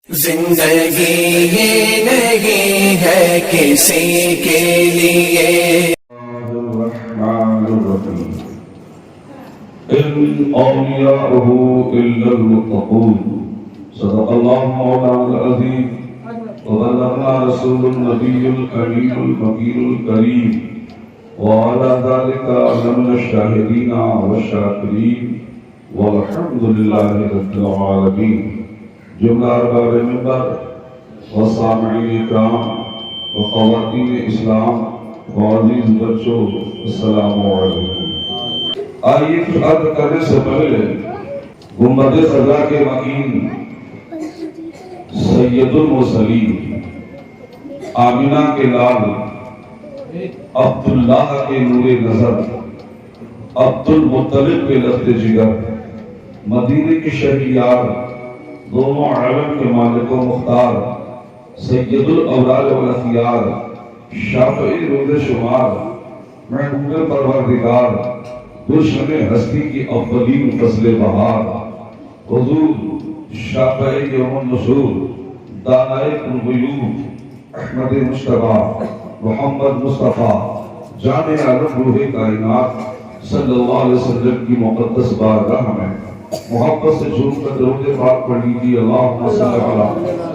زندگی یہ نہیں ہے کسی کے لیے الرحمن الرحیم ان اولیاءه الا المتقون صدق اللہ مولانا العظیم وبلغنا رسول النبی الکریم المکین الکریم وعلى ذلك لمن الشاهدين والشاكرين والحمد لله رب العالمين جملہ ارباب منبر وسامعین کرام وخواتین اسلام وعزیز بچوں السلام علیکم۔ آئیے کچھ عرض کرنے سے پہلے گنبد خضرا کے مکین سید المرسلین آمینہ کے لال عبداللہ کے نور نظر عبد المطلب کے لفظ جگر مدینے کی شہریار دونوں عالم کے مالک و مختار سید الاولاد والاخیار شافعی روز شمار محبوب پروردگار گلشن ہستی کی اولین فصل بہار حضور شافعی یوم النشور دانائے الغیوب احمد مصطفیٰ محمد مصطفیٰ جان عالم روح کائنات صلی اللہ علیہ وسلم کی مقدس بارگاہ میں محبت سے جھوم کر درود پاک پڑھ لیجیے۔ اللہم صلی علی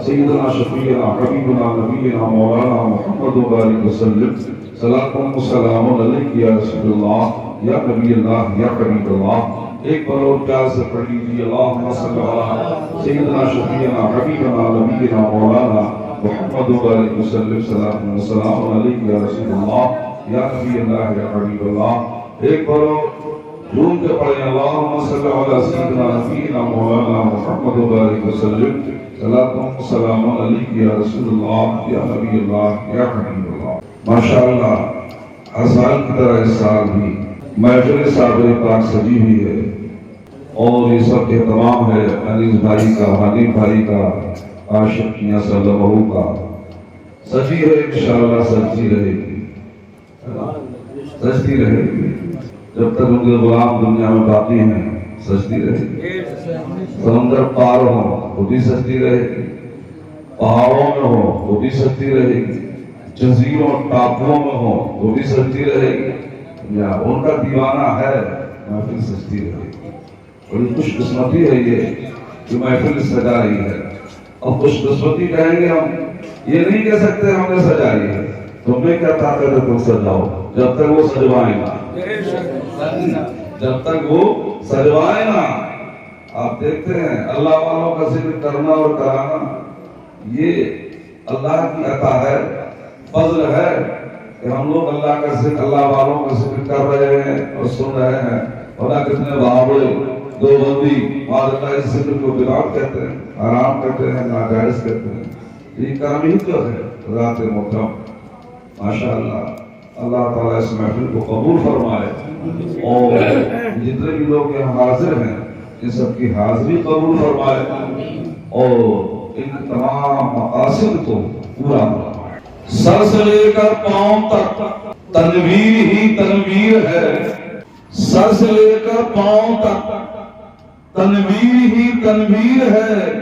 سیدنا شفیعنا حبیبنا نبینا مولانا محمد وبارک وسلم صلاۃ و سلام علیک یا رسول اللہ یا نبی اللہ یا حبیب اللہ۔ ایک بار اور پیار سے پڑھ لیجیے۔ اللہم صلی علی سیدنا شفیعنا حبیبنا نبینا مولانا محمد وبارک وسلم صلاۃ و سلام علیک یا رسول اللہ یا نبی اللہ یا حبیب اللہ۔ ایک بار جھوم کے پڑھیں اللہم صلی علی سیدنا نبینا مولانا محمد وبارک وسلم صلاۃ و سلام علیک یا رسول اللہ یا نبی اللہ یا حبیب اللہ۔ ماشاءاللہ ہر سال کی طرح اس سال بھی محفل صابر پاک سجی ہوئی ہے اور یہ سب اہتمام ہے انیس بھائی کا، حنیف بھائی کا، عاشق میاں صلی بہو کا۔ سجی ہے انشاءاللہ سجتی رہے گی، سجتی رہے گی جب تک ان کے غلام دنیا میں باقی ہیں، سجتی رہے گی۔ سمندر پار ہو وہ بھی سجتی رہے گی، پہاڑوں میں ہو وہ بھی سجتی رہے گی، جزیروں ٹاپوؤں میں ہو وہ بھی سجتی رہے گی۔ یا ان کا دیوانہ ہے محفل سجتی رہے گی۔ بڑی خوش قسمتی ہے یہ کہ محفل سجائی ہے۔ اب خوش قسمتی کہیں گے ہم، یہ نہیں کہہ سکتے ہم نے سجائی ہے، تمہیں کیا طاقت ہے تم سجاؤ جب تک وہ سجوائیں گا، جب تک وہ سجوائے نا۔ آپ دیکھتے ہیں اللہ والوں کا ذکر کرنا اور کرانا یہ اللہ کی عطا ہے، فضل ہے کہ ہم لوگ اللہ کا ذکر، اللہ والوں کا ذکر کر رہے ہیں اور سن رہے ہیں۔ اور کتنے بابڑے دیوبندی اللہ اس ذکر کو بدعت کہتے ہیں، حرام کہتے ہیں، ناجائز کہتے ہیں۔ یہ کام ہی تو ہے ذات محترم۔ ماشاءاللہ اللہ تعالیٰ اس محفل کو قبول فرمائے اور جتنے بھی لوگ یہاں حاضر ہیں ان سب کی حاضری قبول فرمائے اور ان تمام مقاصد کو پورا فرمائے۔ سر سے لے کر پاؤں تک تنویر ہی تنویر ہے، سر سے لے کر پاؤں تک تنویر ہی تنویر ہے،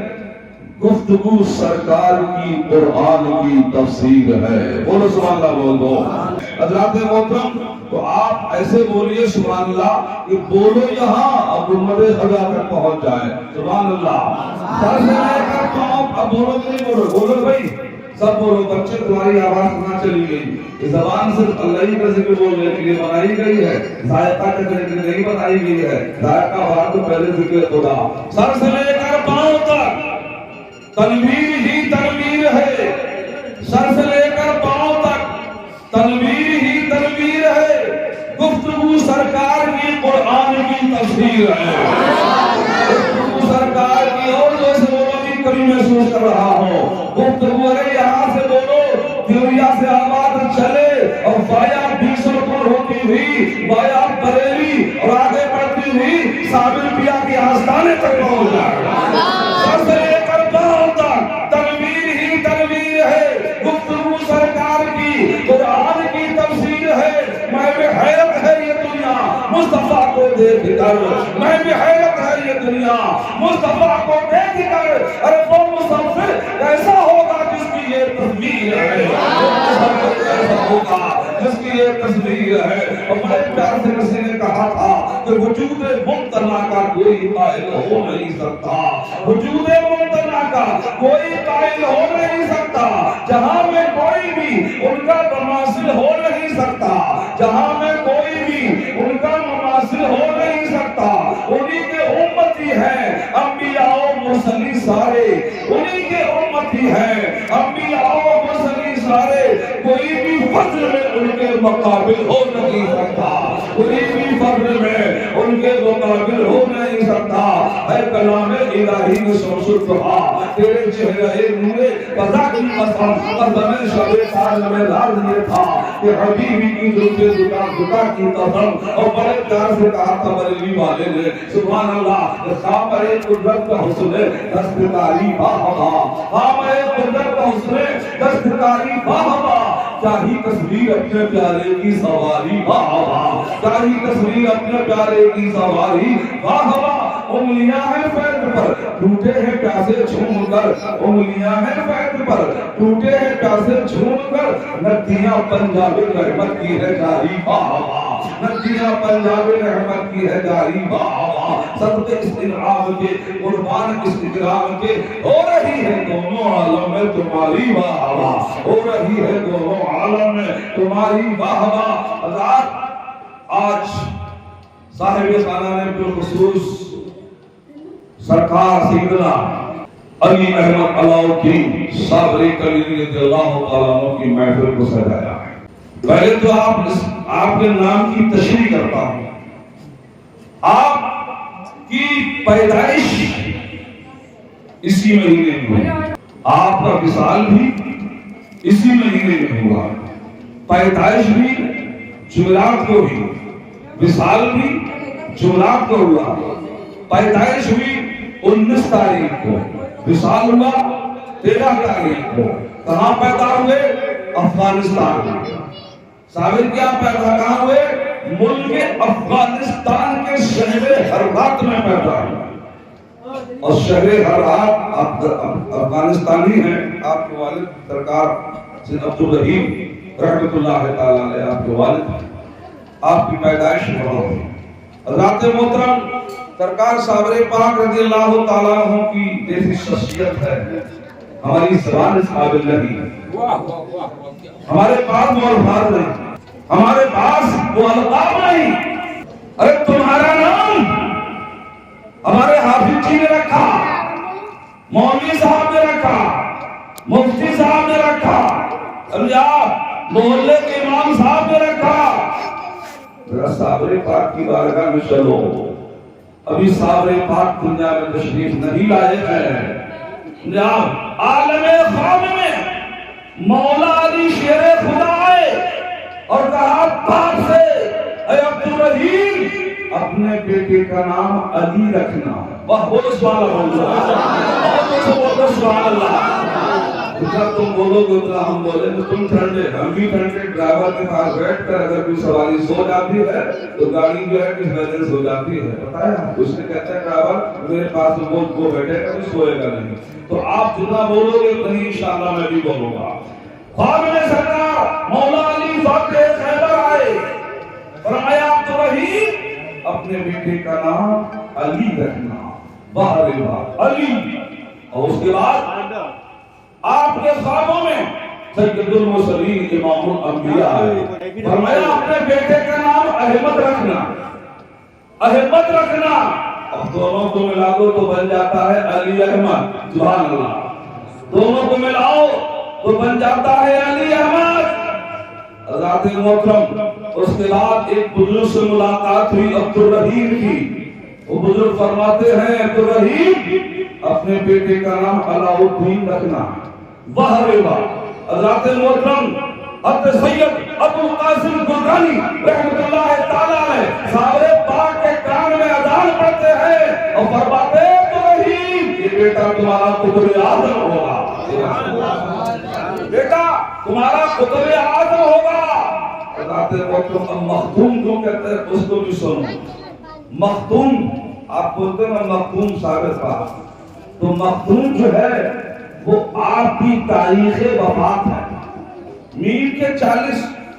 گفتگو سرکار کی قرآن کی تفسیر ہے۔ بولو سبحان اللہ، بول دو حضرات محترم۔ تو آپ ایسے بولیے سبحان اللہ کہ بولو یہاں اب گنبد خضرا تک پہنچ جائے۔ سبحان اللہ، سر سے لے کر پاؤں، اب بولو نہیں بولو، بولو بھائی سب بولو، بچے تمہاری آواز نہ چلی گئی۔ یہ زبان صرف اللہ کا ذکر بولنے کے لیے بنائی گئی ہے، ذائقہ کے ذکر نہیں بنائی گئی ہے۔ ذائقہ بات تو پہلے ذکر خدا۔ سر سے لے کر پاؤں تک تنویر ہی تنویر ہے، سر سے لے کر پاؤں تک تنویر ہی تنویر ہے، گفتگو سرکار کی قرآن کی تفسیر ہے۔ گفتگو سرکار کی، اور جو سے بولو بھی کبھی محسوس کر رہا ہوں گفتگو، ارے یہاں سے بولو دیوریا سے آواز چلے اور بایا بیسر پر ہوتی ہوئی بایا بریلی اور آگے بڑھتی ہوئی صابر پیا کے آستانے تک پہنچ جائے۔ سر سے لے کر پاؤں تک تنویر ہی تنویر ہے، گفتگو سرکار کی قرآن کی تفسیر ہے۔ میں بھی حیرت ہے یہ دنیا مصطفیٰ کو دیکھ کر، میں بھی حیرت ہے یہ دنیا مصطفیٰ کو دیکھ کر، ارے وہ مسافر ہوگا جس کی یہ تصویر ہے. اور بڑے پیار سے کسی نے کہا تھا کہ وجود ممتنع کا کوئی قائل ہو نہیں سکتا, وجود ممتنع کا کوئی قائل ہو نہیں سکتا, جہاں میں کوئی بھی ان کا مماثل ہو نہیں سکتا, جہاں میں کوئی بھی ان کا مماثل ہو نہیں سکتا. انہی کے امتی ہیں انبیاء و مرسلین سارے, انہی کے امتی ہیں انبیاء و مرسلین سارے. کوئی بھی فضل میں ان کے مقابل ہو نہیں سکتا, کوئی بھی فضل میں ان کے مقابل ہو نہیں سکتا. اے کلام الہی میں شمس الضحا تیرے چہرے نور قضا کی قسم, قسم شب تاج میں لال یہ تھا کہ حبیبی کی جلد زکا کی قسم. اور بڑے پیار سے کہا تھا بریلی والے نے سبحان اللہ, خامر قدرت کا حسن دستکاری باہما, خامر قدرت کا حسن دستکاری باہما. چاہی تصویر اپنے پیارے کی سواری باہما, چاہی تصویر اپنے پیارے کی سواری باہما. انگلیاں ہیں فیض پر ٹوٹے ہیں پیاسے جھوم کر, انگلیاں ہیں فیض پر ٹوٹے ہیں پیاسے جھوم کر. ندیاں پنجاب رحمت کی ہے جاری باہما, ندیاں پنجاب رحمت کی ہے جاری باہما. صدقے استنعام کے قربان استکرام کے ہو رہی ہے دونوں عالم میں تمہاری باہما, ہو رہی ہے دونوں عالم میں تمہاری باہما. آج صاحب خانہ نے بالخصوص سرکار سیدنا علی احمد علاؤالدین صابری کلیمی رضی اللہ تعالیٰ عنہ کی محفل کو سجایا ہے. پہلے تو آپ کے نام کی تشریح کرتا ہوں. آپ کی پیدائش اسی مہینے میں ہوئی, آپ کا وصال بھی اسی مہینے میں ہوا, پیدائش بھی جمعرات کو ہوئی, وصال بھی جمعرات کو ہوا. پیدائش ہوئی 19 تاریخ کو, وصال ہوا 13 تاریخ کو. کہاں پیدا ہوئے؟ افغانستان میں. صابر کیا پیدا کہاں ہوئے؟ ملک افغانستان کے شہر ہرات میں پیدا ہوئے. اور شہر ہرات افغانستانی ہیں. آپ کے والد سرکار سید عبدالرحیم رحمت اللہ تعالیٰ علیہ, آپ کے والد, آپ کی پیدائش وہاں ہوئی. حضرات محترم, سرکار صابر پاک رضی اللہ تعالیٰ عنہ کی جیسی شخصیت ہے ہماری زبان اس قابل نہیں, ہمارے پاس وہ الفاظ نہیں, ہمارے پاس وہ القاب نہیں. ارے تمہارا نام ہمارے حافظ جی نے رکھا, مولوی صاحب نے رکھا, مفتی صاحب نے رکھا, محلے کے امام صاحب نے رکھا. ذرا صابر پاک کی بارگاہ میں چلو, ابھی صابر پاک دنیا میں تشریف نہیں لائے ہیں. عالم خواب میں مولا علی شیر خدا آئے اور کہا باپ سے, اے عبدالرحیم اپنے بیٹے کا نام علی رکھنا. واہ بولو سبحان اللہ. جب تم بولو گے تو ہم بولے تو تم ٹھنڈے, ہم بھی ٹھنڈے. ڈرائیور کے پاس بیٹھ کر اگر کوئی سواری سو جاتی ہے تو گاڑی جو ہے کس وجہ سے ہو جاتی ہے بتایا, اس نے کہتا ہے ڈرائیور میرے پاس وہ بیٹھے گا, تو سوئے گا نہیں. تو آپ جتنا بولو گے اتنی انشاءاللہ میں بھی بولوں گا. خواب میں سرکار مولا علی فاتح خیبر آئے, فرمایا عبدالرحیم اپنے بیٹے کا نام علی رکھنا. باہر علی. اور اس کے بعد آپ کے خوابوں میں سید المرسلین امام الانبیاء آئے, فرمایا اپنے بیٹے کا نام احمد رکھنا, احمد رکھنا. اب دونوں کو ملا دو تو بن جاتا ہے علی احمد. سبحان اللہ. دونوں کو ملاؤ تو بن جاتا ہے علی احمد. حضرات محترم, اس کے بعد ایک بزرگ سے ملاقات ہوئی عبدالرحیم کی. وہ بزرگ فرماتے ہیں عبدالرحیم اپنے بیٹے کا نام علاؤالدین رکھنا. واہ رے واہ. حضرات محترم, حضرت سید ابو القاسم گلگانی رحمت اللہ تعالیٰ علیہ صابر پاک کے کان میں اذان پڑھتے ہیں اور فرماتے ہیں عبدالرحیم یہ بیٹا تمہارا قطب اعظم ہوگا, بیٹا تمہارا قطب اعظم ہوگا. حضرات محترم, مختوم جو کہتے ہیں اس کو بھی سنو. مختوم آپ بولتے ہیں مختوم صابر پاک, تو مختوم جو ہے وہ آپ کی تاریخ وفات ہے. میر کے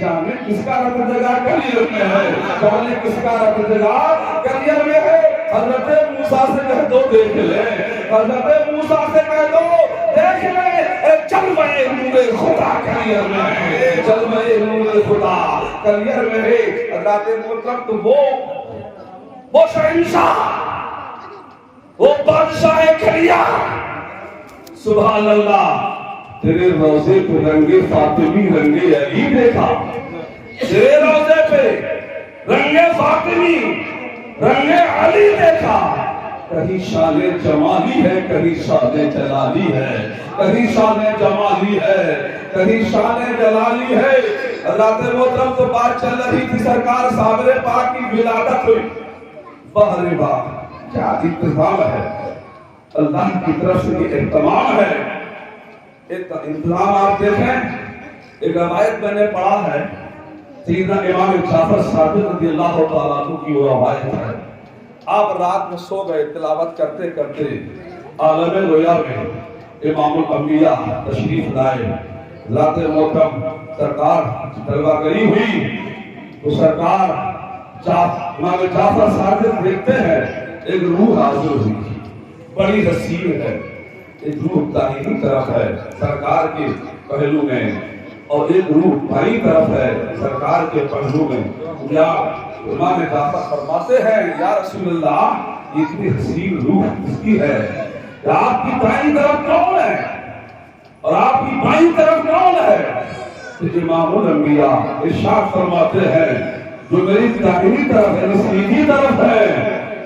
جانے کس کا رب جگہ کلیئر میں ہے، جانے کس کا رب جگہ کلیئر میں ہے۔ حضرت موسیٰ سے کہہ دو دیکھ لیں، حضرت موسیٰ سے کہہ دو دیکھ لیں، جلوہ نور خدا کلیئر میں ہے، جلوہ نور خدا کلیئر میں ہے۔ حضرت محترم تو وہ شہنشاہ، وہ بادشاہ کھلیا، سبحان اللہ، تیرے روزے پہ رنگ فاطمی رنگ علی دیکھا، تیرے روزے پہ رنگ فاطمی رنگ علی دیکھا۔ کہیں شان جمالی ہے، کہیں شان جلالی ہے، کہیں شان جمالی ہے، کہیں شان جلالی ہے۔ حضرت محترم تو بات چل رہی تھی، سرکار صابر پاک کی ولادت ہوئی۔ واہ رے واہ، کیا انتظام ہے، اللہ کی طرف سے یہ اہتمام ہے۔ ایک انتظام آپ دیکھیں، ایک روایت میں نے پڑھا ہے، سیدنا امام جعفر صادق رضی اللہ تعالیٰ عنہ کی وہ روایت ہے۔ آپ رات میں سو گئے، تلاوت کرتے کرتے عالم رویا میں امام الانبیاء تشریف لائے۔ ذات محترم سرکار جلوہ گری ہوئی تو سرکار امام جعفر صادق دیکھتے ہیں ایک روح حاضر ہوئی، بڑی حسین ہے، ایک روح داہنی طرف ہے سرکار کے پہلو میں، اور ایک روح بائیں طرف ہے سرکار کے پہلو میں۔ یا امام جعفر فرماتے ہیں یا رسول اللہ، یہ اتنی حسین روح کس کی ہے؟ یا آپ کی دائیں طرف کون ہے اور آپ کی بائیں طرف کون ہے؟ تو امام الانبیاء ارشاد فرماتے ہیں جو میری دائنی طرف ہے، سیدھی طرف ہے،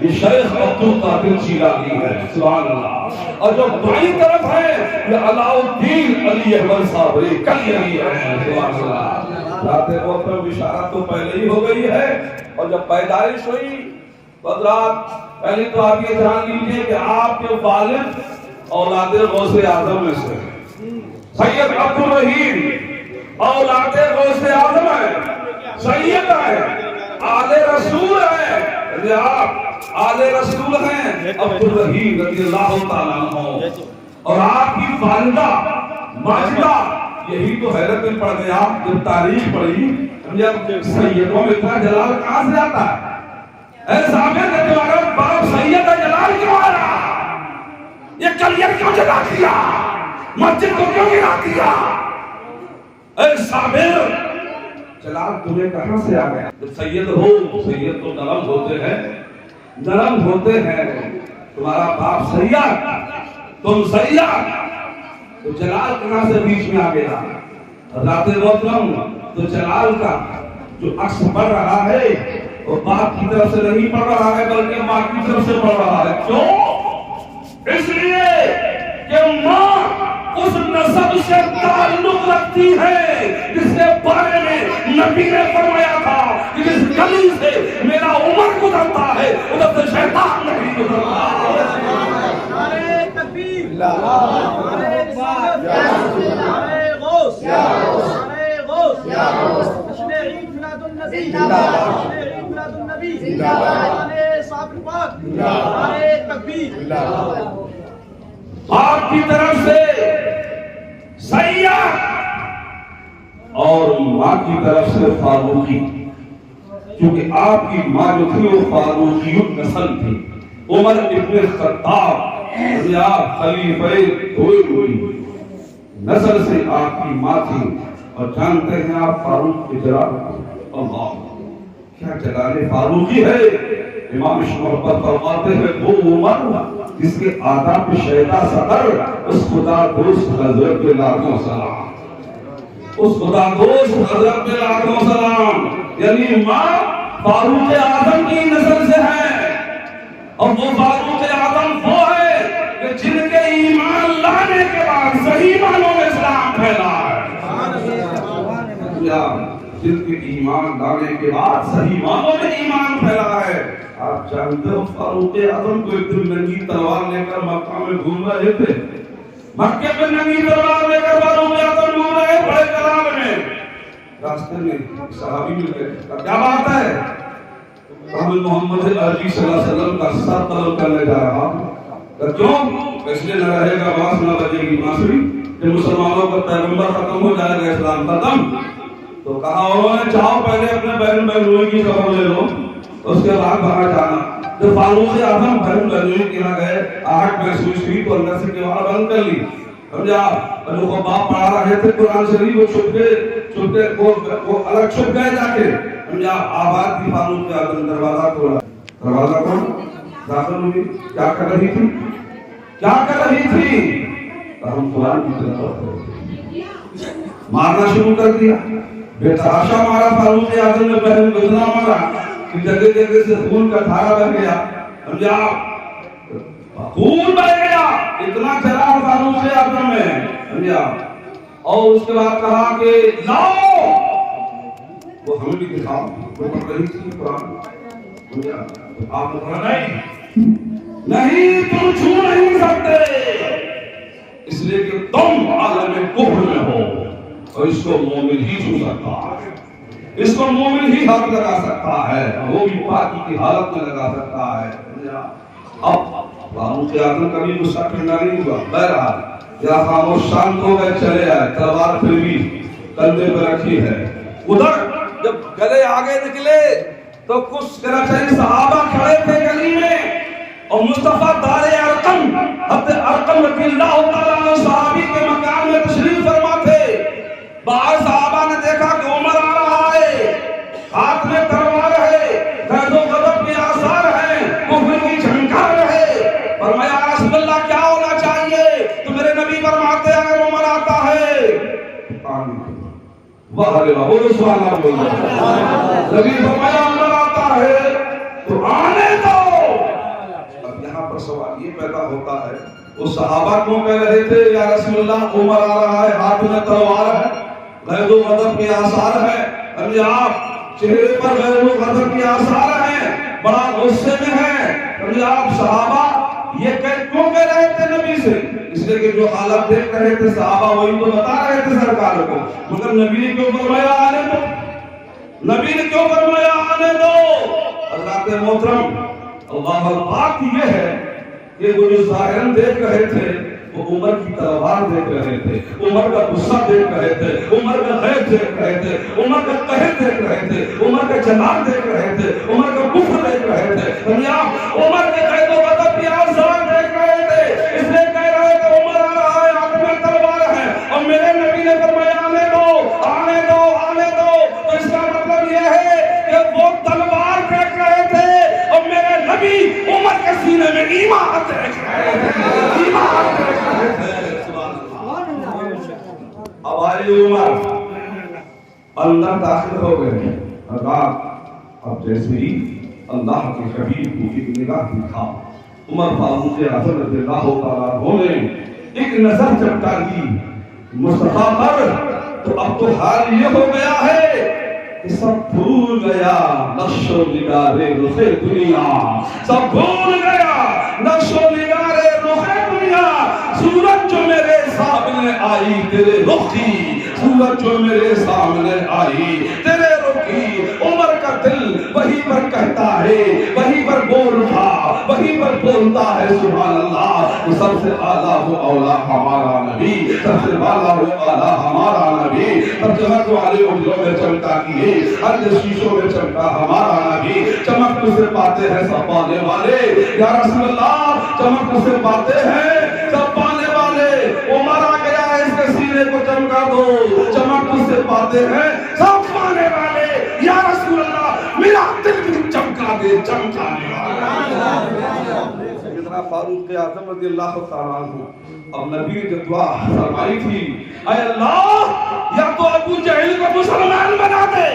یہ شیخ عبدالقادر جیلانی ہے، سبحان اللہ، اور جو بائیں طرف ہے یہ علاء الدین علی احمد صابری کلیانی ہے، سبحان اللہ۔ ذات محترم بشارت تو پہلے ہی ہو گئی ہے، اور جب پیدائش ہوئی تو حضرات پہلے تو آپ یہ جان لیجئے کہ آپ کے والد اولاد غوث اعظم میں سے سید عبدالرحیم اولاد غوث اعظم ہے، سید ہے، آل رسول ہے، آپ آل رسول ہیں عبدالرحیم رضی اللہ تعالیٰ عنہ، اور آپ کی والدہ ماجدہ، یہی تو حیرت میں پڑھ گیا جب تاریخ پڑھی، جب سیدوں میں اتنا جلال کہاں سے آتا ہے؟ اے صابر نے تمہارا باپ سید جلال کیوں آ رہا؟ یہ کلیئر کیوں جلا دیا؟ مسجد کو کیوں گرا دیا؟ اے صابر، جلال تمہیں کہاں سے آ گیا؟ جب سید ہو، سید تو نرم ہوتے ہیں، نرم ہوتے ہیں، تمہارا باپ سید، تم سید، تو جلال کہاں سے بیچ میں آ گیا؟ حضرات محترم تو جلال کا جو عکس پڑھ رہا ہے وہ باپ کی طرف سے نہیں پڑھ رہا ہے بلکہ ماں کی طرف سے پڑھ رہا ہے۔ کیوں؟ اس لیے کہ ماں اس نسب سے تعلق رکھتی ہے جس کے بارے میں نبی نے فرمایا تھا کہ جس گلی سے میرا عمر گزرتا ہے ادھر سے شیطان نہیں گزرتا۔ نعرہ تکبیر، نعرہ رسالت، نعرہ غوث، نعرہ غوث، جشن عید میلاد النبی، جشن عید میلاد النبی، نعرہ صابر پاک، نعرہ تکبیر۔ آپ کی طرف سے سیاح اور ماں کی طرف سے فاروقی، کیونکہ آپ کی ماں جو تھی وہ فاروقی نسل تھی، عمر ابن خطاب خلیفہ ہوئی نسل سے آپ کی ماں تھی، اور جانتے ہیں آپ فاروق کے جلال، اللہ کیا جلال فاروقی ہے۔ امام محبت فرماتے ہیں وہ عمر جس کے آداب شیدا صدر، اس خدا دوست حضرت پہ لاکھوں سلام، اس خدا دوست حضرت پہ لاکھوں سلام۔ یعنی ماں فاروق اعظم کی نسل سے ہے، اور وہ فاروق اعظم وہ ہے کہ جن کے ایمان لانے کے بعد صحیح معنوں میں اسلام پھیلا ہے، جن کے ایمان لانے کے بعد صحیح معنوں میں ایمان پھیلا ہے۔ آپ جانتے ہو فاروق اعظم کو ایک دن ننگی تلوار لے کر مکہ میں گھوم رہے تھے، مکہ میں ننگی تلوار لے کر فاروق اعظم گھوم رہے بڑے کلام میں، راستے میں صحابی مل گئے، کیا بات ہے؟ ہم محمد عربی صلی اللہ علیہ وسلم کا سر طلب کرنے جا رہا ہوں، کیوں؟ اس لیے نہ رہے گا باس نہ بجے گی بانسری، کہ مسلمانوں کا پیغمبر ختم ہو جائے گا، اسلام ختم۔ تو کہا انہوں نے چاہو پہلے اپنے بہن بہنوئی کی خبر لے لو اس کے بعد باہر جانا. جب فاروق اعظم بہن بہنوئی کے یہاں گئے آہٹ محسوس ہوئی تو اندر سے کیوڑ بند کر لی. سمجھا جو باپ پڑھا رہے تھے قرآن شریف وہ چھپ کے وہ الگ چھپ گئے جا کے. سمجھا آباد کی فاروق اعظم دروازہ کھولا. دروازہ کھول داخل ہوئی. کیا کر رہی تھی؟ کیا کر رہی تھی؟ ہم قرآن کی تلاوت مارنا شروع کر دیا. بےتحاشا مارا فاروق اعظم نے بہن کو اتنا مارا کہ جگہ جگہ سے خون کا دھارا بہ گیا. سمجھا خون بہ گیا اتنا چلا فاروق اعظم میں. سمجھا اور اس کے بعد کہا کہ لاؤ وہ ہمیں بھی دکھاؤ. وہ پڑھ رہی تھی قرآن. سمجھا آپ نے کہا نہیں تم چھو نہیں سکتے اس لیے کہ تم عالم کفر میں ہو اور اس کو مومن ہی چھو سکتا ہے. اس کو مومن ہی ہاتھ لگا سکتا ہے. وہ بھی پاکی کی حالت میں لگا سکتا ہے. اب فاروق اعظم کا بھی غصہ ٹھنڈا نہیں ہوا. بہرحال یا خاموش شانت ہو گئے چلے آئے. تلوار پھر بھی کندھے پہ رکھی ہے. ادھر جب گلے آگے نکلے تو کچھ کراچی صحابہ کھڑے تھے گلی میں اور مصطفیٰ دار ارقم حضرت ارقم رضی اللہ تعالیٰ عنہ صحابی کے مکان میں تشریف فرما تھے. باہر صحابہ نے دیکھا کہ عمر آ رہا ہے ہاتھ میں تلوار ہے غیظ و غضب کے آثار ہیں کفر کی جھنکار ہے. فرمایا رسول اللہ کیا ہونا چاہیے؟ تو میرے نبی فرماتے ہیں اگر عمر آتا ہے واہ واہ وہ سبحان اللہ. نبی فرمایا عمر آتا ہے تو آنے دو. اب یہاں پر سوال یہ پیدا ہوتا ہے وہ صحابہ کیوں کہہ رہے تھے یا رسول اللہ عمر آ رہا ہے ہاتھ میں تلوار ہے غیظ و غضب کے آثار ہیں. ابھی آپ چہرے پر غیظ و غضب کے آثار ہیں بڑا غصے میں ہیں. ابھی آپ صحابہ یہ کیوں کہہ رہے تھے نبی سے؟ اس لیے کہ جو حالت دیکھ رہے تھے صحابہ وہی تو بتا رہے تھے سرکار کو. مگر نبی نے کیوں فرمایا آنے دو؟ نبی نے کیوں فرمایا آنے دو؟ حضرات محترم اللہ بات یہ ہے کہ وہ جو ظاہراً دیکھ رہے تھے وہ عمر کی تلوار دیکھ رہے تھے عمر کا غصہ دیکھ رہے تھے عمر کا غیظ دیکھ رہے تھے عمر کا قہر دیکھ رہے تھے عمر کا جلال دیکھ رہے تھے عمر کا کفر دیکھ رہے تھے. عمر کے غیظ و غضب کی آثار دیکھ رہے تھے. اس لیے کہہ رہے تھے عمر آ رہا ہے ہاتھ میں تلوار ہے اور میرے نبی نے فرمایا آنے دو آنے دو آنے دو. تو اس کا مطلب یہ ہے کہ وہ تلوار دیکھ رہے تھے اور میرے نبی عمر کے سینے میں ایمان دیکھ رہے تھے. ایمان دیکھ رہے تھے. اب آئی عمر اندر داخل ہو گئے. اب جیسے ہی اللہ کے حبیب کو ایک نگاہ دکھا عمر فاروق اعظم رضی اللہ تعالیٰ عنہ نے ایک نظر چمٹا دی مصطفیٰ پر. تو اب تو حال یہ ہو گیا ہے کہ سب بھول گیا نقش و نگار رخ دنیا. سب بھول گیا نقش و نگار رخ دنیا. سورج جو میرے سامنے آئی تیرے رخ کی سورج جو میرے سامنے آئی تیرے رخ کی. عمر کا دل وہی پر کہتا ہے وہی پر بول رہا وہی پر بولتا ہے سبحان اللہ. وہ سب سے اعلیٰ و اولا ہمارا نبی سب سے والا و اعلیٰ ہمارا نبی. سب چمک والے اجروں میں چمکا کیے ہر شیشوں میں چمکا ہمارا نبی. چمک سے پاتے ہیں سب پانے والے یا رسول اللہ چمک سے پاتے ہیں سب پانے والے. عمر آ گیا ہے اس کے سینے کو چمکا دو. چمک سے پاتے ہیں سب پانے والے یا رسول اللہ میرا دل بھی چمکا دے چمکانے والا. سیدنا فاروق اعظم رضی اللہ تعالیٰ عنہ اب نبی نے دعا فرمائی تھی اے اللہ یا تو ابو جہل کو مسلمان بنا دے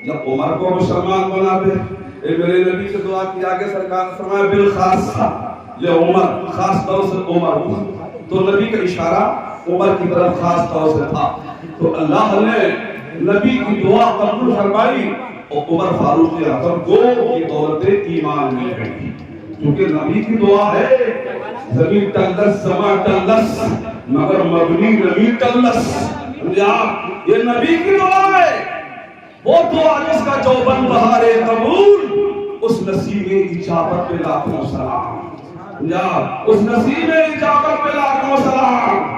یا عمر کو مسلمان بنا دے. اے میرے نبی سے دعا کی آگے سرکار نے فرمایا بالخاص یہ عمر خاص طور سے عمر. تو نبی کا اشارہ عمر کی طرف خاص طور سے تھا. تو اللہ نے نبی کی دعا قبول فرمائی اور عمر فاروق اعظم کو یہ دولت ایمان مل گئی. کیونکہ نبی کی دعا ہے زمین تلس سما تلس مگر مبنی نبی تلس. یہ نبی کی دعا ہے وہ دعا جس کا چوبن بہار قبول اس نصیب اجابت پہ لاکھوں سلام. اس نصیب اجابت پہ لاکھوں سلام.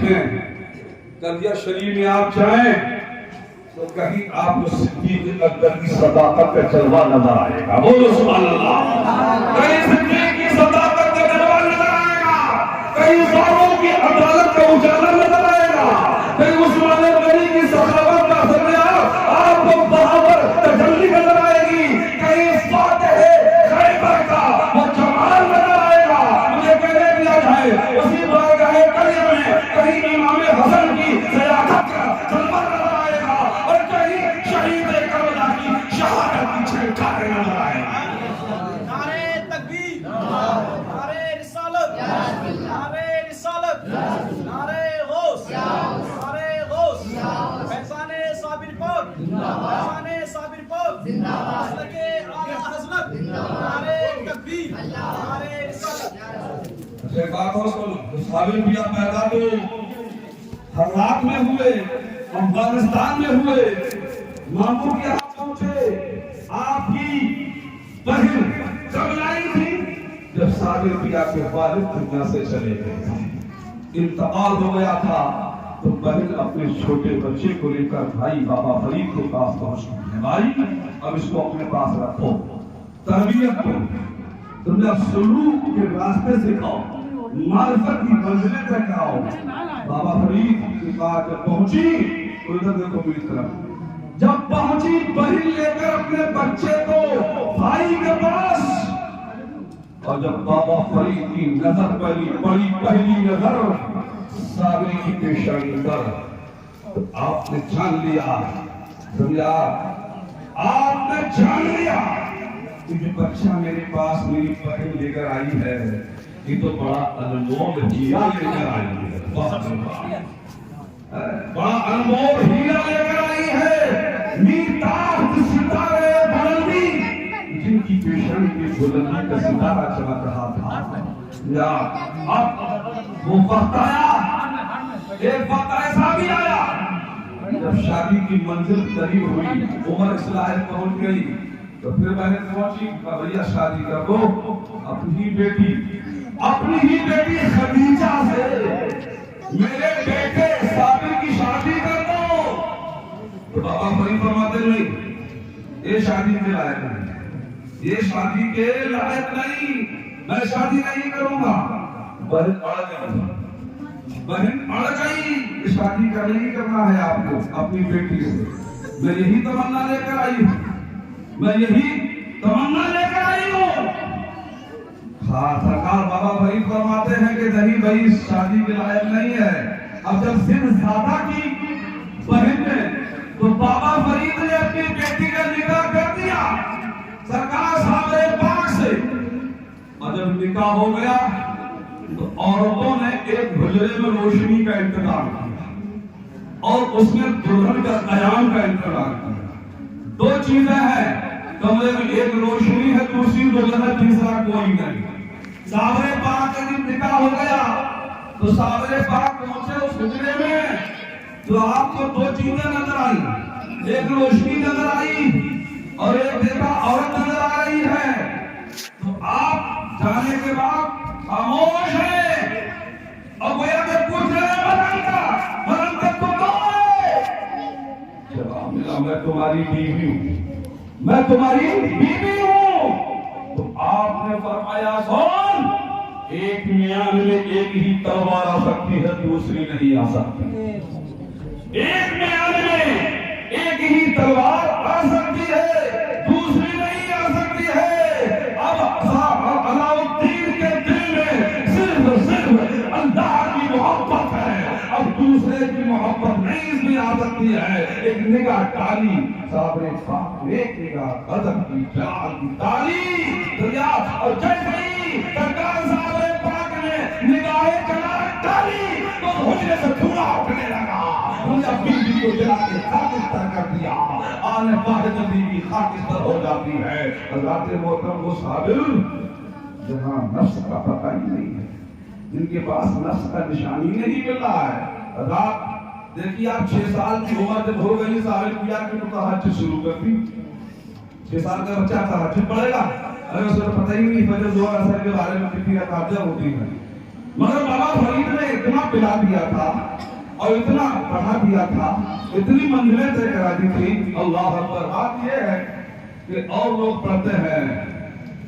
دیکھیں دریا شریف میں آپ جائیں تو کہیں آپ کو صدیق اکبر کی صداقت کا جلوہ نظر آئے گا. بولو سبحان اللہ. کہیں صدیق کی صداقت کا جلوہ نظر آئے گا, کہیں ساروں کی عدالت کا اجالا نظر آئے گا, کہیں عثمان غنی کی سخاوت کا سریا آپ کو برابر تجلی نظر آئے گی, کہیں فاتح خیبر کا وہ جمال نظر آئے گا. مجھے کہنے دیا جائے اسی بارگاہ کریم میں کہیں امام حسن کی سیاحت کا جلوہ نظر آئے گا, اور کہیں شہید کربلا کی شہادت کی چھنکاریں نظر آئے گا. نعرے تکبیر, نعرے رسالت, نعرے رسالت, نعرے غوث, نعرے غوث, فیضان صابر پاک, فیضان صابر پاک, مسلک اعلی حضرت, نعرے تکبیر, نعرے رسالت. ایک بات اور سنو, صابر بھی آپ پیدا تو حضرات میں ہوئے, افغانستان میں ہوئے, مامور کے ہاتھ پہنچے, آپ کی بہن کب لائی تھی جب صابر بھی آپ کے والد دنیا سے چلے گئے, انتقال ہو گیا تھا تو بہن اپنے چھوٹے بچے کو لے کر بھائی بابا فرید کے پاس پہنچ گئی. بھائی اب اس کو اپنے پاس رکھو, تربیت کرو, تمہیں اب سلوک کے راستے سکھاؤ, معرفت کی منزلیں تک آؤ. بابا فرید کی بات جب پہنچی تو ادھر دیکھو میری طرف, جب پہنچی بہن لے کر اپنے بچے کو بھائی کے پاس, اور جب بابا فرید کی نظر پڑی پہلی نظر صابر کی پیشانی پر, تو آپ نے جان لیا, سمجھا, آپ نے جان لیا کہ جو بچہ میرے پاس میری بہن لے کر آئی ہے یہ تو بڑا انمول ہیرا لے کر آئی ہے, بڑا انمول ہیرا لے کر آئی ہے. میتاخ ستارے بلندی جن کی پیشانی میں بلندی کا ستارہ چمک رہا تھا, یا اب وہ وقت آیا, ایک وقت ایسا بھی آیا جب شادی کی منزل قریب ہوئی, عمر اصلاح پہنچ گئی, تو پھر میں نے پہنچی بھیا شادی کر دو اپنی ہی بیٹی خدیجہ سے, میرے بیٹے صابر کی شادی کر دو. تو بابا فرید فرماتے نہیں, یہ شادی کے لائق نہیں, یہ شادی کے لائق نہیں, میں شادی نہیں کروں گا. بہن اڑ گئی, یہ شادی کا نہیں کرنا ہے آپ کو اپنی بیٹی سے, میں یہی تمنا لے کر آئی ہوں, میں یہی تمنا لے کر آئی ہوں. سرکار بابا فرید فرماتے ہیں کہ نہیں بھائی شادی کے لائق نہیں ہے. اب جب سن زیادہ کی بہن نے تو بابا فرید نے اپنی بیٹی کا نکاح کر دیا سرکار صاحب پاک سے, اور جب نکاح ہو گیا تو عورتوں نے ایک حجرے میں روشنی کا انتظام کیا اور اس میں دلہن کا قیام کا انتظام کیا. دو چیزیں ہیں کمرے میں, ایک روشنی ہے, دوسری دلہن ہے, تیسرا کوئی نہیں. صابر پاک کا جب نکاح ہو گیا تو صابر پاک پہنچے اس حجرے میں تو آپ کو دو چیزیں نظر آئی, ایک روشنی نظر آئی اور ایک دیکھا عورت نظر آ رہی ہے. تو آپ جانے کے بعد خاموش ہے اور گویا کہ پوچھ رہے ہیں مرن تو کون ہے؟ جواب ملا, میں تمہاری بیوی ہوں, میں تمہاری بیوی ہوں. تو آپ نے فرمایا سن, ایک میان میں ایک ہی تلوار آ سکتی ہے, دوسری نہیں آ سکتی. ایک میان میں ایک ہی تلوار آ سکتی ہے, دوسری نہیں آ سکتی ہے. اب علاؤالدین کے دل میں صرف اللہ کی محبت ہے, اب دوسرے کی محبت نہیں اس میں آ سکتی ہے. ایک نگاہ ڈالی صابر پاک نے, ایک نگاہ قدم کی جال کی ڈالی دریا, اور جیسے ہی سرکار صابر پاک نے نگاہ جلال ڈالی تو حجرے سے دھواں اٹھنے لگا. انہیں بیوی کو جلا کے خاکستر کر دیا. آنے واحد بیوی خاکستر ہو جاتی ہے. حضرات محترم وہ صابر جہاں نفس کا پتہ ہی نہیں ہے, جن کے پاس نفس کا نشانی نہیں مل رہا ہے. حضرات دیکھیے آپ 6 سال کی عمر جب ہو گئی صابر کیا کہ تہجد شروع کر دی. 6 سال کا بچہ تہجد پڑھے گا, اگر اسے پتہ ہی نہیں فجر ظہر عصر کے بارے میں کتنی رکعتیں ہوتی ہیں, مگر بابا فرید نے اتنا پلا دیا تھا اور اتنا پڑھا دیا تھا، اتنی منزلیں طے کرا دی تھی. اللہ اکبر. بات یہ ہے کہ اور لوگ پڑھتے ہیں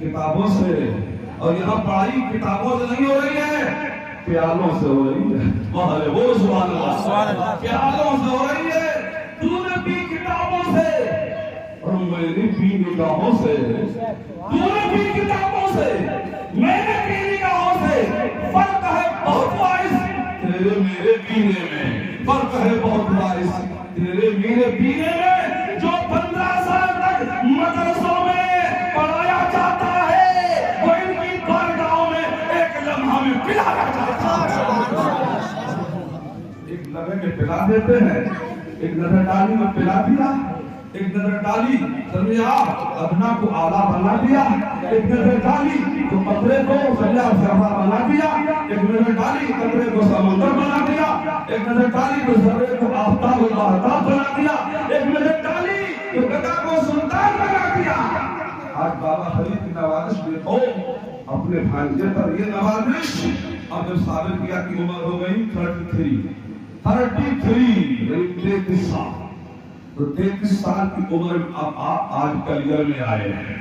کتابوں سے، اور یہاں پڑھائی کتابوں سے نہیں ہو رہی ہے، پیالوں سے ہو رہی ہے. وہ سبحان اللہ، پیالوں سے ہو رہی ہے. تو نے بھی کتابوں سے اور میں نے بھی نگاہوں سے. تو نے بھی کتابوں سے، میں نے بھی نگاہوں سے. فرق ہے بہت باعث تیرے میرے پینے میں، فرق ہے بہت باعث تیرے میرے پینے میں. جو 15 سال تک مدرسوں میں پڑھایا جاتا ہے وہ ان کی بارگاہوں میں ایک لمحہ میں پلایا جاتا ہے. ایک لمحے میں پلا دیتے ہیں، ایک نظر ڈالی میں پلا دیا، ایک نظر ڈالی سمجھا ادنا کو آلہ بنا دیا، ایک نظر ڈالی تو قطرے کو سجا سرفا بنا دیا، ایک نظر ڈالی قطرے کو سمندر بنا دیا، ایک نظر ڈالی تو ذرے کو آفتاب و مہتاب بنا دیا، ایک نظر ڈالی تو گدا کو سلطان بنا دیا. آج بابا فرید کی نوازش دیکھو، اپنے بھانجے پر یہ نوازش. اب جب ثابت کیا کہ عمر ہو گئی 33 سال، تو 33 سال کی عمر میں اب آپ آج کلیئر میں آئے ہیں.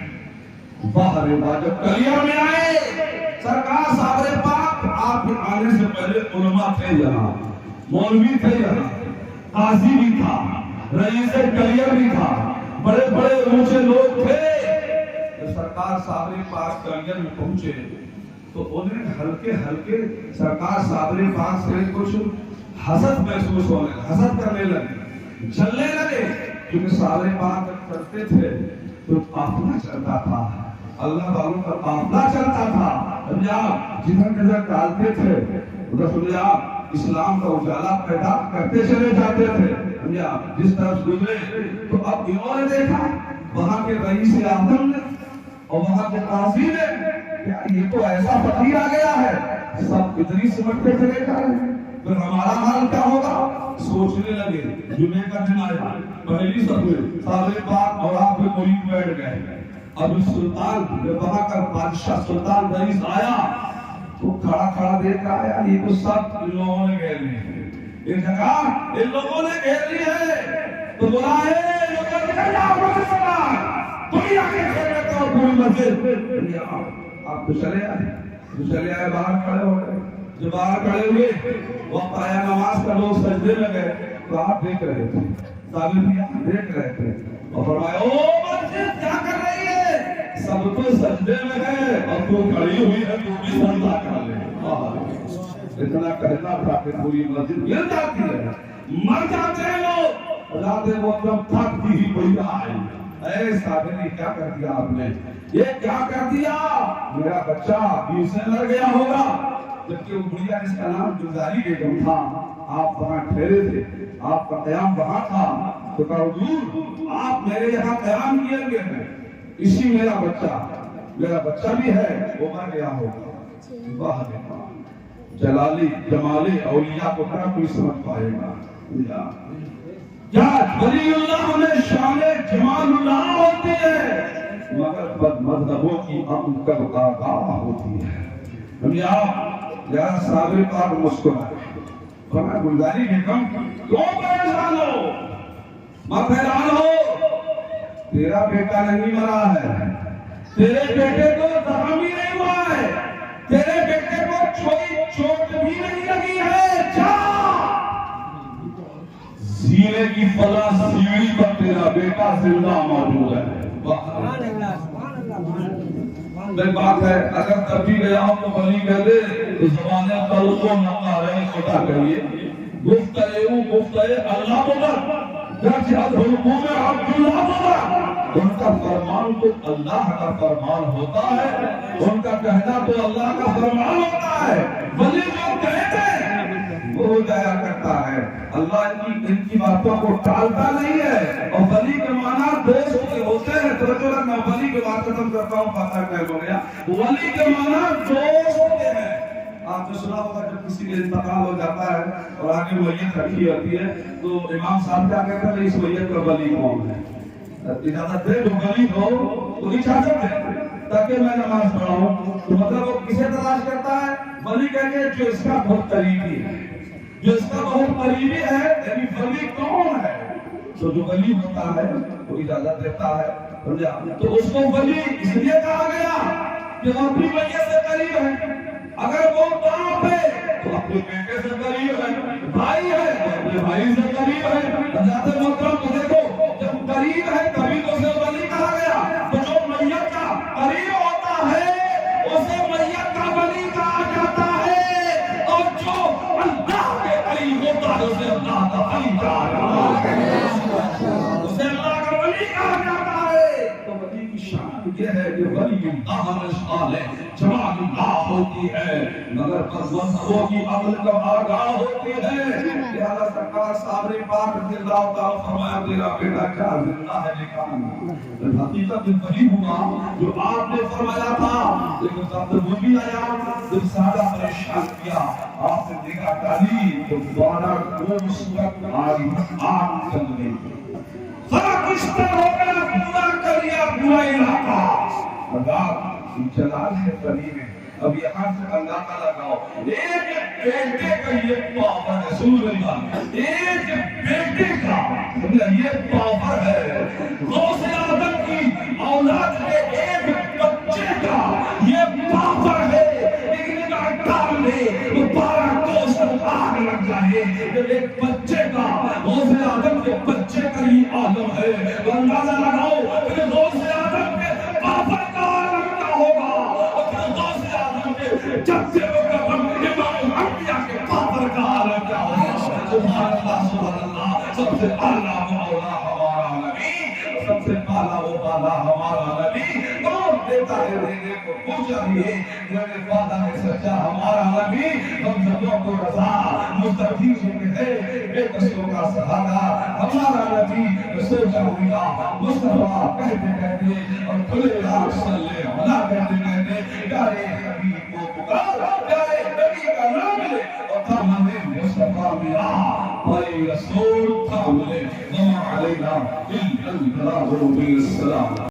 باہر جب کلیئر میں آئے، سرکار صابر پاک آپ کے آنے سے پہلے علماء تھے یہاں، مولوی تھے یہاں، قاضی بھی تھا، رئیس کلیئر بھی تھا، بڑے بڑے اونچے لوگ تھے. جب سرکار صابر پاک کلیئر میں پہنچے تو انہیں ہلکے ہلکے سرکار صابر پاک سے کچھ حسد محسوس ہونے، حسد کرنے لگے، چلنے لگے. کیونکہ صابر پاک جب چلتے تھے تو قافلہ چلتا تھا، اللہ والوں کا قافلہ چلتا تھا. جدھر نظر ڈالتے تھے ادھر اسلام کا اجالا پیدا کرتے چلے جاتے تھے. جس طرف گزرے تو اب انہوں نے دیکھا وہاں کے رئیس اعظم نے اور وہاں کے قاضی نے کہ یہ تو ایسا فقیر آ گیا ہے، سب اتنی سمجھتے چلے جا رہے ہیں، پھر ہمارا حال کیا ہوگا. سوچنے لگے. جمعے کا دن آیا، پہلی صف میں صابر پاک اور آپ کے مرید بیٹھ گئے. اب سلطان جب وہاں کا بادشاہ سلطان رئیس آیا تو کھڑا کھڑا دیکھ رہا ہے یہ تو سب ان لوگوں نے گھیر لی ہے. ایک جگہ ان لوگوں نے گھیر لی ہے تو بولا ہے لوگوں نکل جاؤ مسجد سے، تم ہی آگے کھیل لیتے ہو پوری مسجد. آپ تو چلے آئے باہر کھڑے ہو گئے. جب باہر کھڑے ہوئے وقت آیا نماز کا، لوگ سجدے میں گئے تو آپ دیکھ رہے تھے، صابر دیکھ رہے تھے اور فرمایا او مسجد کیا کر رہی ہے، سب تو سجدے میں ہے اور تو کھڑی ہوئی ہے، تو بھی سجدہ کر لے. اتنا کہنا تھا کہ پوری مسجد گر جاتی ہے، مر جاتے ہیں لوگ. راتے وہ جب تھک ہی کوئی آئے، اے صابر نے کیا کر دیا آپ نے، یہ کیا کر دیا، میرا بچہ بیو سے لڑ گیا ہوگا. جبکہ وہ بڑھیا جس کا نام گلزاری بیگم تھا، آپ وہاں ٹھہرے تھے، آپ کا قیام وہاں تھا. تو کہا حضور آپ میرے یہاں قیام کیے ہوئے ہیں، اسی میرا بچہ بھی ہے وہ مر گیا ہوگا. واہ جلالی جمالی اولیاء کو کیا کوئی سمجھ پائے گا. کیا ولی اللہ میں شان جمال اللہ ہوتی ہے مگر بد مذہبوں کی عقل کب آگاہ ہوتی ہے. یا صابر پاک مسکرائے فرمایا گلزاری بیگم کیوں پریشان ہو، مت حیران ہو، تیرا بیٹا نہیں مرا ہے، تیرے بیٹے کو زخم بھی نہیں ہوا ہے، تیرے بیٹے کو کوئی چوٹ بھی نہیں لگی ہے. جا سینے کی فلاں سیڑھی پر تیرا بیٹا زندہ موجود ہے. ایک بات ہے اگر تب بھی گیا ہوں تو بلی کہہ دے تو زبانیں تلق و نقا رہے چھوٹا کہیے گفتہ اللہ مبر جرچ از حکوم عبداللہ مبر. ان کا فرمان تو اللہ کا فرمان ہوتا ہے، ان کا کہنا تو اللہ کا فرمان ہوتا ہے. ولی جو کہتے وہ ہو جایا کرتا ہے. اللہ ان کی باتوں کو ٹالتا نہیں ہے. اور ولی کے معنی دوست کے ہوتے ہیں. توجہ رکھنا، ولی کے بات ختم کرتا ہوں، پتہ نہیں ہو گیا. ولی کے معنی دوست ہوتے ہیں. آپ نے سنا ہوگا جب کسی کا انتقال ہو جاتا ہے اور آگے میت رکھی ہوتی ہے تو امام صاحب کیا کہتے ہیں اس میت کا ولی کون ہے. اجازت دے تو ولی ہو تو اجازت دے تاکہ میں نماز پڑھاؤں. تو مطلب وہ کسے تلاش کرتا ہے، ولی کہتے ہیں جو اس کا بہت قریبی ہے، جو اس کا بہت قریبی ہے، یعنی ولی کون ہے؟ تو جو ولی ہوتا ہے وہ اجازت دیتا ہے تو اس کو ولی اس لیے کہا گیا کہ وہ اپنی میت سے قریب ہے۔ اگر وہ باپ ہے تو اپنے بیٹے سے قریب ہے، بھائی ہے تو اپنے بھائی سے قریب ہے۔ حضرت محترم کو دیکھو، جب قریب ہے تبھی تو اسے ولی کہا گیا۔ تو جو میت کا قریب ہوتا ہے اسے میت کا ولی کہا جاتا ہے، اور جو اللہ کے قریب ہوتا ہے اسے اللہ کا ولی کہا جاتا ہے، اسے اللہ کا ولی کہا جاتا ہے۔ تو ولی کی شان یہ ہے کہ ولی اللہ مشعل ہے، جمال اللہ ہوتی ہے، مگر بندوں کی عقل کا آگاہ ہوتی ہے۔ لہذا سرکار صابر پاک رضی اللہ تعالیٰ فرمایا تیرا بیٹا کیا زندہ ہے لیکن حقیقت میں وہی ہوا جو آپ نے فرمایا تھا، لیکن سب وہ بھی آیا جب سارا پریشان کیا، آپ نے دیکھا ڈالی تو دوبارہ کوم صورت آگ چل گئی، سارا کچھ تر ہو گیا، پورا کر لیا پورا علاقہ۔ اللہ جلال ہے قریب ہے۔ اب یہاں سے اندازہ لگاؤ، ایک بیٹے کا یہ پاور ہے، سن اللہ، ایک بیٹے کا یہ پاور ہے، غوث اعظم کی اولاد کے ایک بچے کا یہ پاور ہے۔ لیکن ڈال دے تو 12 کوس آگ لگ جائے، جب ایک بچے کا، غوث اعظم کے بچے کا یہ عالم ہے، تو اندازہ لگاؤ کہ غوث اعظم کے پاور کا عالم کیا ہوگا، اور پھر غوث اعظم کے جب سے وہ امام الانبیاء کے پاور کا عالم کیا ہوگا۔ سبحان اللہ سبحان اللہ، سب سے اعلیٰ مولا ہمارا نبی، سب سے اعلیٰ وہ بالا ہمارا نبی، کون دیتا ہے دینے کو پوچھا ہے، میرے وعدہ ہے سچا ہمارا نبی، ہم سبوں کو رضا مستقیم میں ہے، بے قصوں کا سہارا ہمارا نبی، سوچا ہوگا مصطفیٰ کہتے کہتے اور کھلے راہ صلی اللہ کہتے کہتے پیارے نبی کو پکار، پیارے نبی کا نام لے اور تمہارے مصطفیٰ میرا بھائی رسول تھا بولے وما علینا الا البلاغ بالسلام۔